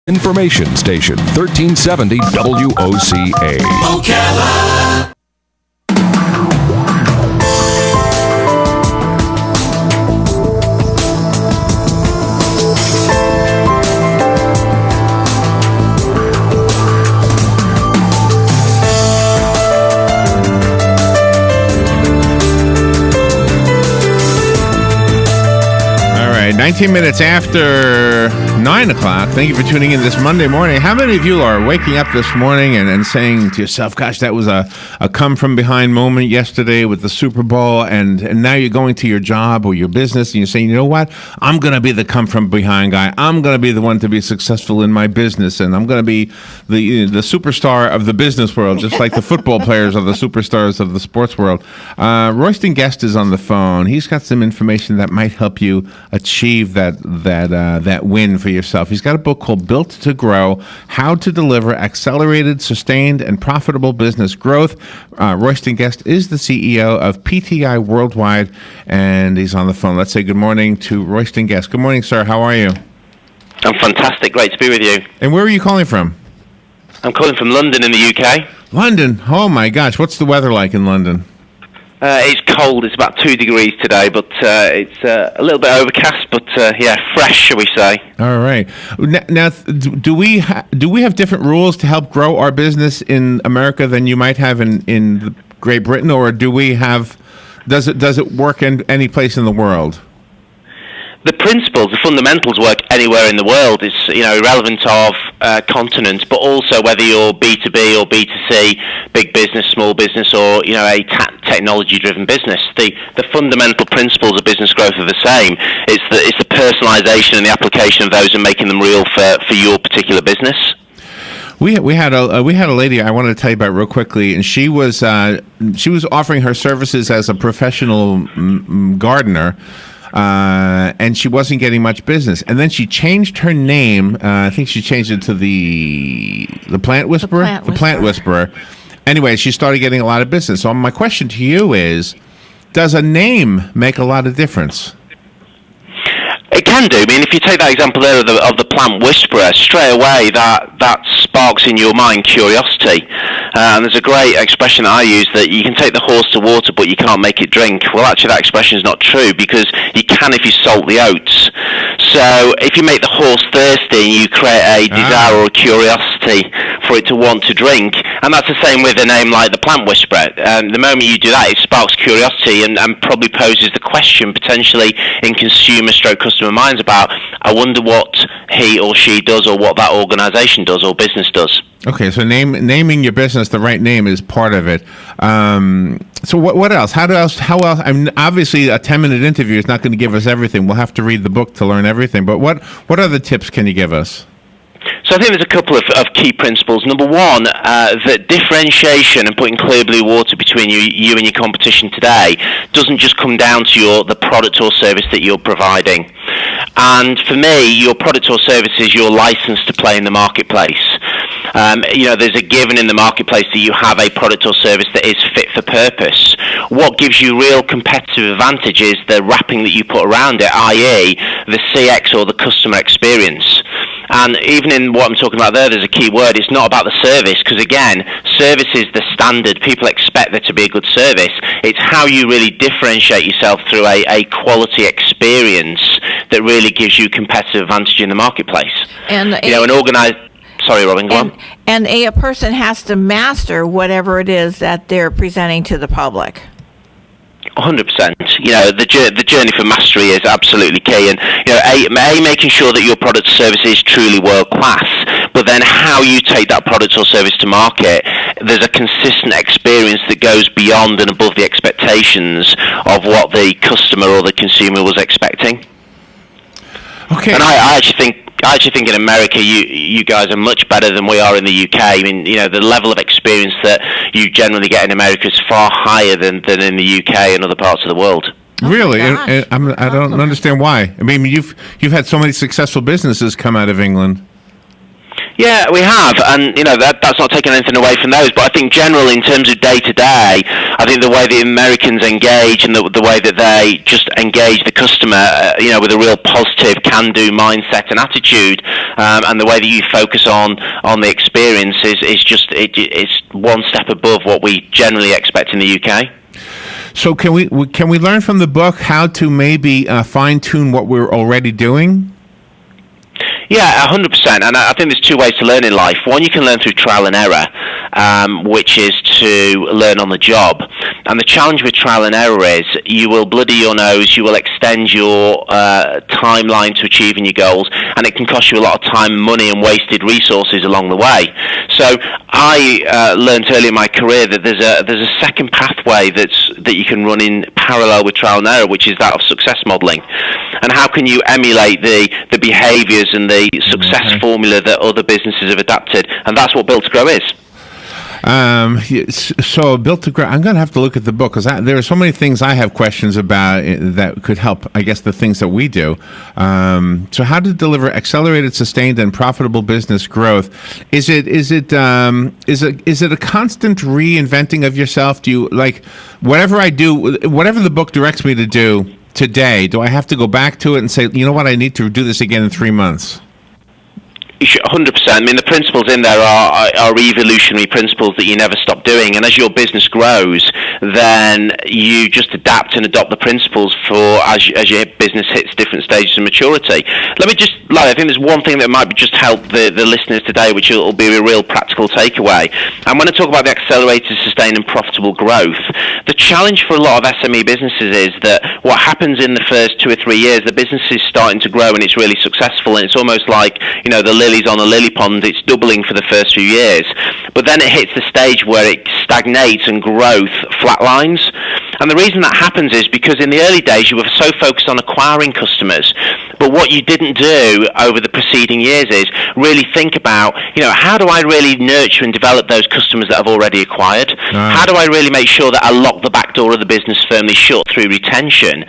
Information Station 1370 WOCA. Ocala. All right, 19 minutes after 9 o'clock. Thank you for tuning in this Monday morning. How many of you are waking up this morning and saying to yourself, gosh, that was a come-from-behind moment yesterday with the Super Bowl, and now you're going to your job or your business, and you're saying, you know what? I'm going to be the come-from-behind guy. I'm going to be the one to be successful in my business, and I'm going to be the superstar of the business world, just like the football players are the superstars of the sports world. Royston Guest is on the phone. He's got some information that might help you achieve that win for yourself. He's got a book called Built to Grow: How to Deliver Accelerated, Sustained, and Profitable Business Growth. Royston Guest is the CEO of PTI Worldwide, and he's on the phone. Let's say good morning to Royston Guest. Good morning, sir. How are you? I'm fantastic. Great to be with you. And where are you calling from? I'm calling from London in the UK. London. Oh, my gosh. What's the weather like in London? It's cold. It's about 2 degrees today, but it's a little bit overcast, but fresh, shall we say. All right. Now, do we have different rules to help grow our business in America than you might have in Great Britain, or does it work in any place in the world? The principles, the fundamentals work anywhere in the world. It's irrelevant of continent, but also whether you're B2B or B2C, big business, small business, or a technology-driven business. The fundamental principles of business growth are the same. It's the personalization and the application of those and making them real for your particular business. We had a lady I wanted to tell you about real quickly, and she was offering her services as a professional gardener. And she wasn't getting much business. And then she changed her name. I think she changed it to the Plant Whisperer. The Plant Whisperer. Anyway, she started getting a lot of business. So my question to you is, does a name make a lot of difference? It can do. I mean, if you take that example there of the Plant Whisperer, straight away that sparks in your mind curiosity. And there's a great expression that I use that you can take the horse to water, but you can't make it drink. Well, actually, that expression is not true, because you can if you salt the oats. So if you make the horse thirsty, you create a desire or a curiosity for it to want to drink. And that's the same with a name like the Plant Whisperer. The moment you do that, it sparks curiosity and probably poses the question potentially in consumer/customer minds about, I wonder what he or she does, or what that organization does or business does. Okay, so naming your business the right name is part of it. So what else? How else? I mean, obviously, a 10-minute interview is not going to give us everything. We'll have to read the book to learn everything. But what other tips can you give us? So I think there's a couple of key principles. Number one, that differentiation and putting clear blue water between you and your competition today doesn't just come down to the product or service that you're providing. And for me, your product or service is your license to play in the marketplace. There's a given in the marketplace that you have a product or service that is fit for purpose. What gives you real competitive advantage is the wrapping that you put around it, i.e. the CX or the customer experience. And even in what I'm talking about there's a key word. It's not about the service, because again, service is the standard. People expect there to be a good service. It's how you really differentiate yourself through a quality experience that really gives you competitive advantage in the marketplace. And Sorry, Robin, go on. And a person has to master whatever it is that they're presenting to the public. 100%. The journey for mastery is absolutely key, and making sure that your product or service is truly world class. But then, how you take that product or service to market, there's a consistent experience that goes beyond and above the expectations of what the customer or the consumer was expecting. Okay. And I actually think in America you guys are much better than we are in the UK. I mean, the level of experience that you generally get in America is far higher than in the UK and other parts of the world. Really? I don't understand why. I mean, you've had so many successful businesses come out of England. Yeah, we have, and that's not taking anything away from those. But I think generally, in terms of day to day, I think the way the Americans engage and the way that they just engage the customer, with a real positive can-do mindset and attitude, and the way that you focus on the experience is just it's one step above what we generally expect in the UK. So can we learn from the book how to maybe fine-tune what we're already doing? Yeah, 100%. And I think there's two ways to learn in life. One, you can learn through trial and error, which is to learn on the job. And the challenge with trial and error is you will bloody your nose, you will extend your timeline to achieving your goals, and it can cost you a lot of time, money, and wasted resources along the way. So I learned early in my career that there's a second pathway that you can run in parallel with trial and error, which is that of success modeling. And how can you emulate the behaviors and the success formula that other businesses have adapted? And that's what Built to Grow is. So Built to Grow, I'm going to have to look at the book because there are so many things I have questions about that could help, I guess, the things that we do. So how to deliver accelerated, sustained, and profitable business growth. Is it a constant reinventing of yourself? Do you, like, whatever I do, whatever the book directs me to do today, do I have to go back to it and say, you know what, I need to do this again in 3 months? 100%. I mean, the principles in there are evolutionary principles that you never stop doing. And as your business grows, then you just adapt and adopt the principles as your business hits different stages of maturity. Let me just, I think there's one thing that might just help the listeners today, which will be a real practical takeaway. And when I talk about the accelerated, sustained, and profitable growth, the challenge for a lot of SME businesses is that what happens in the first 2 or 3 years, the business is starting to grow and it's really successful, and it's almost like, the lilies on a lily pond, it's doubling for the first few years. But then it hits the stage where it stagnates and growth flatlines. And the reason that happens is because in the early days you were so focused on acquiring customers, but what you didn't do over the preceding years is really think about, how do I really nurture and develop those customers that I've already acquired? How do I really make sure that I lock the back door of the business firmly shut through retention?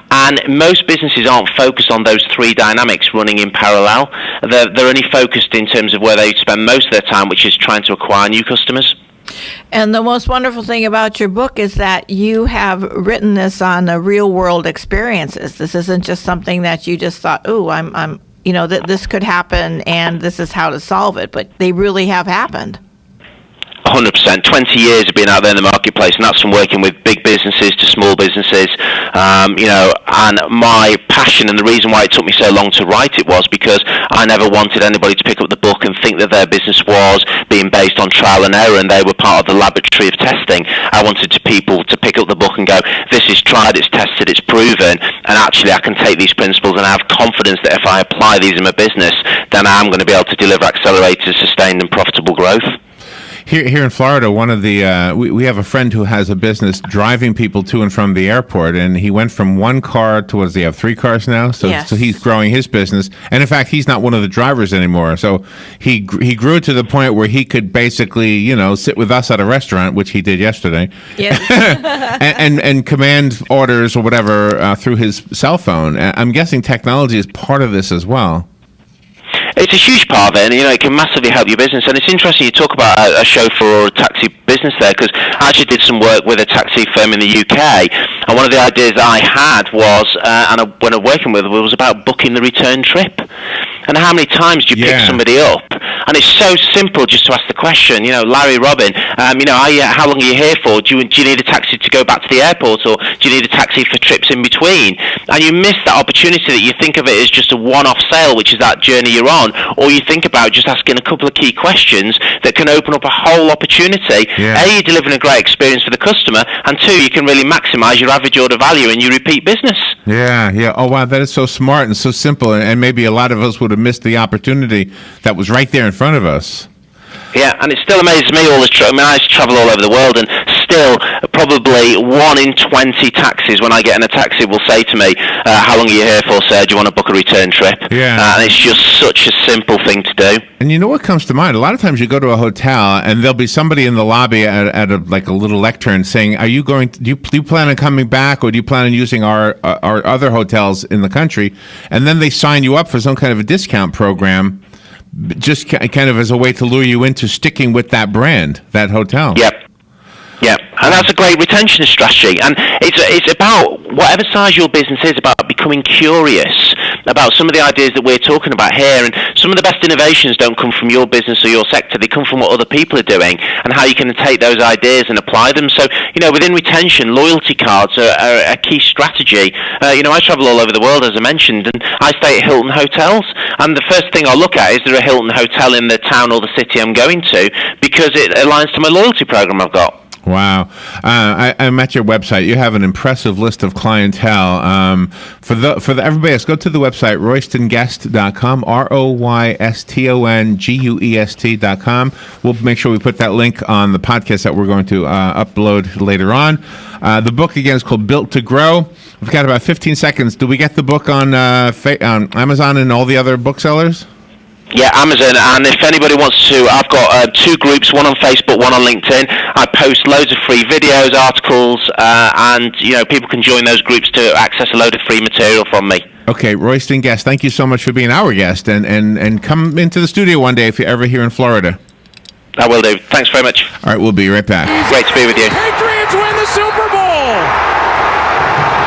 And most businesses aren't focused on those three dynamics running in parallel. They're only focused in terms of where they spend most of their time, which is trying to acquire new customers. And the most wonderful thing about your book is that you have written this on the real world experiences. This isn't just something that you just thought, that this could happen and this is how to solve it, but they really have happened. 100%. 20 years of being out there in the marketplace, and that's from working with big businesses to small businesses. And my passion and the reason why it took me so long to write it was because I never wanted anybody to pick up the book and think that their business was being based on trial and error and they were part of the laboratory of testing. I wanted people to pick up the book and go, this is tried, it's tested, it's proven, and actually I can take these principles and I have confidence that if I apply these in my business, then I am going to be able to deliver accelerated, sustained, and profitable growth. Here in Florida, one of the we have a friend who has a business driving people to and from the airport, and he went from one car to, what does he have, 3 cars now? So, yes. So he's growing his business, and in fact, he's not one of the drivers anymore. So he grew to the point where he could basically, sit with us at a restaurant, which he did yesterday, Yes. and command orders or whatever through his cell phone. I'm guessing technology is part of this as well. It's a huge part of it, and it can massively help your business. And it's interesting you talk about a chauffeur or a taxi business there, because I actually did some work with a taxi firm in the UK, and one of the ideas that I had was, when I was working with it, was about booking the return trip. And how many times do you pick somebody up? And it's so simple just to ask the question, Larry, Robin, how long are you here for? Do you need a taxi to go back to the airport, or do you need a taxi for trips in between? And you miss that opportunity that you think of it as just a one-off sale, which is that journey you're on, or you think about just asking a couple of key questions that can open up a whole opportunity. Yeah. A, you're delivering a great experience for the customer, and 2, you can really maximize your average order value and your repeat business. Yeah. Oh, wow, that is so smart and so simple, and maybe a lot of us would have missed the opportunity that was right there in front of us. Yeah, and it still amazes me all the time. I travel all over the world, and still probably 1 in 20 taxis, when I get in a taxi, will say to me, how long are you here for, sir? Do you want to book a return trip? Yeah. And it's just such a simple thing to do. And you know what comes to mind? A lot of times you go to a hotel and there'll be somebody in the lobby at a little lectern saying, "Are you going? Do you plan on coming back, or do you plan on using our other hotels in the country?" And then they sign you up for some kind of a discount program, just kind of as a way to lure you into sticking with that brand, that hotel. Yep. And that's a great retention strategy. And it's about, whatever size your business is, about becoming curious about some of the ideas that we're talking about here. And some of the best innovations don't come from your business or your sector. They come from what other people are doing and how you can take those ideas and apply them. So, within retention, loyalty cards are a key strategy. I travel all over the world, as I mentioned, and I stay at Hilton hotels. And the first thing I'll look at is there a Hilton hotel in the town or the city I'm going to, because it aligns to my loyalty program I've got. Wow. I'm at your website. You have an impressive list of clientele. For everybody else, go to the website, roystonguest.com, ROYSTONGUEST.com. We'll make sure we put that link on the podcast that we're going to upload later on. The book, again, is called Built to Grow. We've got about 15 seconds. Do we get the book on Amazon and all the other booksellers? Yeah, Amazon, and if anybody wants to, I've got 2 groups, one on Facebook, one on LinkedIn. I post loads of free videos, articles, and people can join those groups to access a load of free material from me. Okay, Royston Guest, thank you so much for being our guest, and come into the studio one day if you're ever here in Florida. I will do. Thanks very much. All right, we'll be right back. Great to be with you. Patriots win the Super Bowl.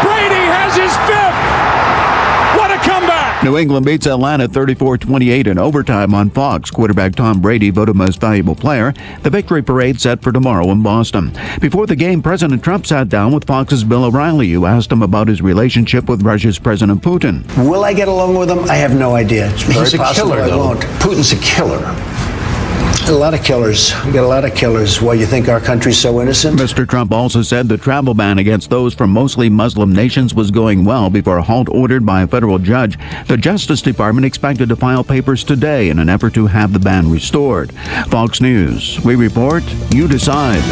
Brady has his 5th. What a comeback. New England beats Atlanta 34-28 in overtime on Fox. Quarterback Tom Brady voted most valuable player. The victory parade set for tomorrow in Boston. Before the game, President Trump sat down with Fox's Bill O'Reilly, who asked him about his relationship with Russia's President Putin. Will I get along with him? I have no idea. It's very possible I won't. Putin's a killer. A lot of killers. We got a lot of killers. Why, you think our country's so innocent? Mr. Trump also said the travel ban against those from mostly Muslim nations was going well before a halt ordered by a federal judge. The Justice Department expected to file papers today in an effort to have the ban restored. Fox News. We report, you decide.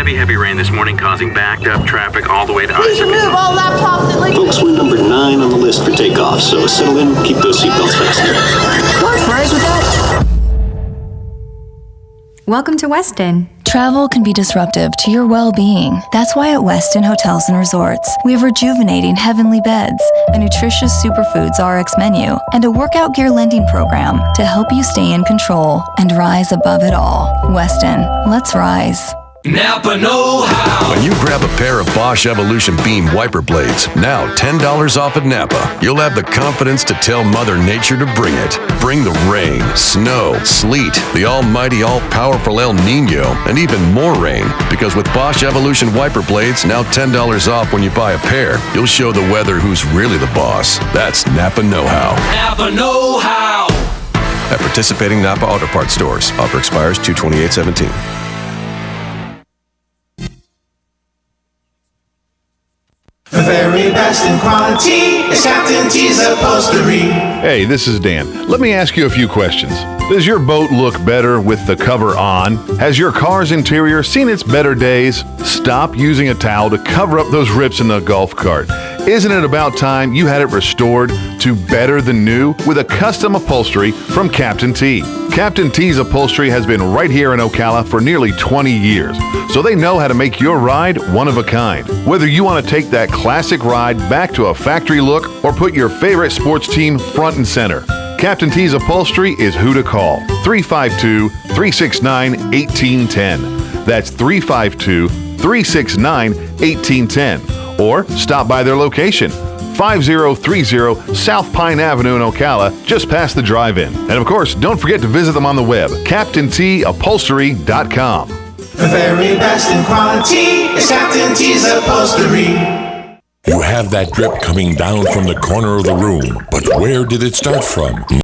Heavy rain this morning causing backed up traffic all the way to Please remove all laptops and Folks, we're number 9 on the list for takeoff, so settle in, keep those seatbelts fastened. Don't fries with that. Welcome to Westin. Travel can be disruptive to your well-being. That's why at Westin Hotels and Resorts, we have rejuvenating heavenly beds, a nutritious superfoods RX menu, and a workout gear lending program to help you stay in control and rise above it all. Westin, let's rise. Napa know-how. When you grab a pair of Bosch Evolution Beam wiper blades, now $10 off at Napa, you'll have the confidence to tell Mother Nature to bring it. Bring the rain, snow, sleet, the almighty, all-powerful El Nino, and even more rain. Because with Bosch Evolution wiper blades, now $10 off when you buy a pair, you'll show the weather who's really the boss. That's Napa know-how. Napa know-how. At participating Napa Auto Parts stores. Offer expires 2/28/17. The very best in quality is Captain T's upholstery. Hey, this is Dan. Let me ask you a few questions. Does your boat look better with the cover on? Has your car's interior seen its better days? Stop using a towel to cover up those rips in the golf cart. Isn't it about time you had it restored to better than new with a custom upholstery from Captain T? Captain T's upholstery has been right here in Ocala for nearly 20 years, so they know how to make your ride one of a kind. Whether you want to take that classic ride back to a factory look or put your favorite sports team front and center, Captain T's upholstery is who to call. 352-369-1810. That's 352-369-1810. Or stop by their location, 5030 South Pine Avenue in Ocala, just past the drive-in. And of course, don't forget to visit them on the web, CaptainTUpholstery.com. The very best in quality is Captain T's upholstery. You have that drip coming down from the corner of the room, but where did it start from?